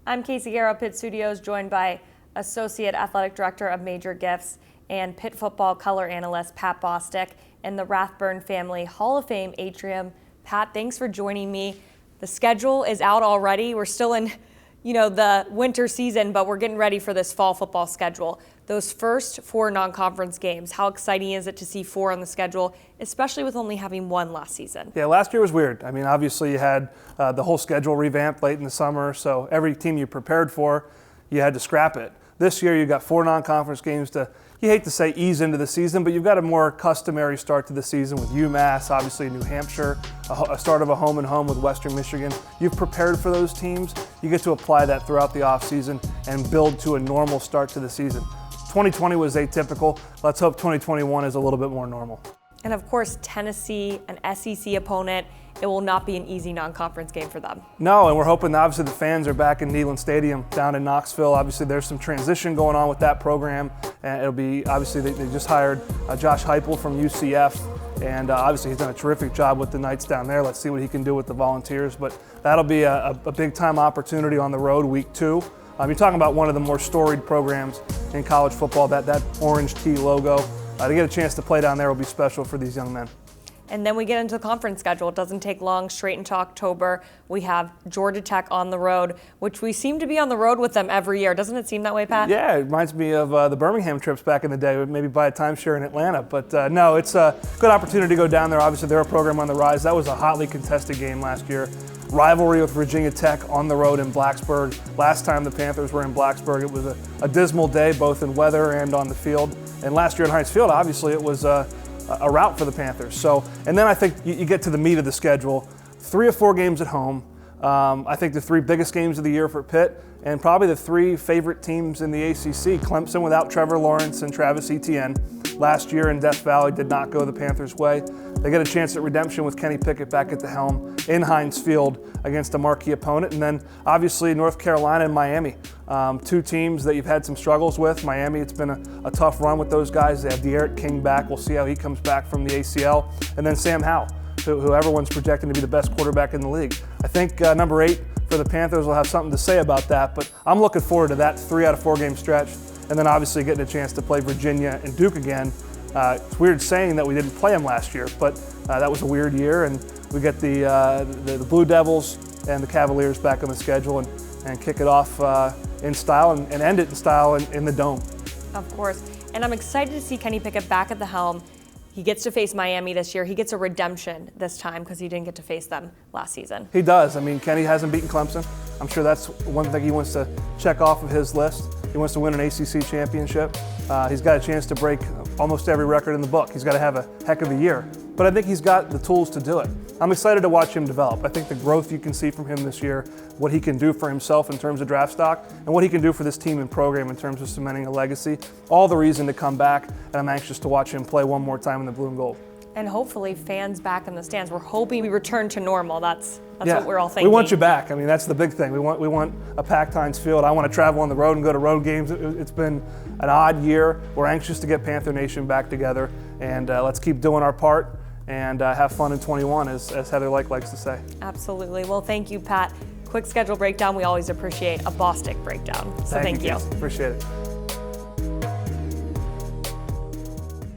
I'm Casey Guerra, Pitt Studios, joined by Associate Athletic Director of Major Gifts and Pitt football color analyst Pat Bostic in the Rathburn Family Hall of Fame atrium. Pat, thanks for joining me. The schedule is out already. We're still in, the winter season, but we're getting ready for this fall football schedule. Those first 4 non-conference games, how exciting is it to see 4 on the schedule, especially with only having 1 last season? Yeah, last year was weird. I mean, obviously you had the whole schedule revamped late in the summer, so every team you prepared for, you had to scrap it. This year you got 4 non-conference games to, you hate to say ease into the season, but you've got a more customary start to the season with UMass, obviously New Hampshire, a start of a home and home with Western Michigan. You've prepared for those teams. You get to apply that throughout the offseason and build to a normal start to the season. 2020 was atypical. Let's hope 2021 is a little bit more normal. And of course, Tennessee, an SEC opponent, it will not be an easy non-conference game for them. No, and we're hoping that obviously the fans are back in Neyland Stadium down in Knoxville. Obviously there's some transition going on with that program, and it'll be, obviously they just hired Josh Heupel from UCF, and obviously he's done a terrific job with the Knights down there. Let's see what he can do with the Volunteers, but that'll be a big time opportunity on the road week 2. You're talking about one of the more storied programs in college football, that orange T logo. To get a chance to play down there will be special for these young men. And then we get into the conference schedule. It doesn't take long, straight into October. We have Georgia Tech on the road, which we seem to be on the road with them every year. Doesn't it seem that way, Pat? Yeah, it reminds me of the Birmingham trips back in the day, maybe buy a timeshare in Atlanta. But no, it's a good opportunity to go down there. Obviously, they're a program on the rise. That was a hotly contested game last year. Rivalry with Virginia Tech on the road in Blacksburg. Last time the Panthers were in Blacksburg, it was a dismal day, both in weather and on the field. And last year at Heinz Field, obviously, it was a rout for the Panthers. So, and then I think you get to the meat of the schedule. 3 or 4 games at home. I think the 3 biggest games of the year for Pitt, and probably the 3 favorite teams in the ACC. Clemson without Trevor Lawrence and Travis Etienne. Last year in Death Valley did not go the Panthers' way. They get a chance at redemption with Kenny Pickett back at the helm in Heinz Field against a marquee opponent. And then obviously North Carolina and Miami, 2 teams that you've had some struggles with. Miami, it's been a tough run with those guys. They have De'Aaron King back. We'll see how he comes back from the ACL. And then Sam Howell, who everyone's projecting to be the best quarterback in the league. I think number 8 for the Panthers will have something to say about that, but I'm looking forward to that 3 out of 4 game stretch. And then obviously getting a chance to play Virginia and Duke again. It's weird saying that we didn't play them last year, but that was a weird year, and we get the Blue Devils and the Cavaliers back on the schedule and kick it off in style and end it in style in the Dome. Of course, and I'm excited to see Kenny Pickett back at the helm. He gets to face Miami this year. He gets a redemption this time because he didn't get to face them last season. He does. I mean, Kenny hasn't beaten Clemson. I'm sure that's one thing he wants to check off of his list. He wants to win an ACC championship. He's got a chance to break almost every record in the book. He's got to have a heck of a year. But I think he's got the tools to do it. I'm excited to watch him develop. I think the growth you can see from him this year, what he can do for himself in terms of draft stock, and what he can do for this team and program in terms of cementing a legacy, all the reason to come back, and I'm anxious to watch him play one more time in the blue and gold. And hopefully fans back in the stands. We're hoping we return to normal. That's what we're all thinking. We want you back. I mean, that's the big thing. We want a packed Heinz Field. I want to travel on the road and go to road games. It's been an odd year. We're anxious to get Panther Nation back together, and let's keep doing our part and have fun in 21, as Heather likes to say. Absolutely. Well, thank you, Pat. Quick schedule breakdown. We always appreciate a Bostic breakdown. So thank you. Appreciate it.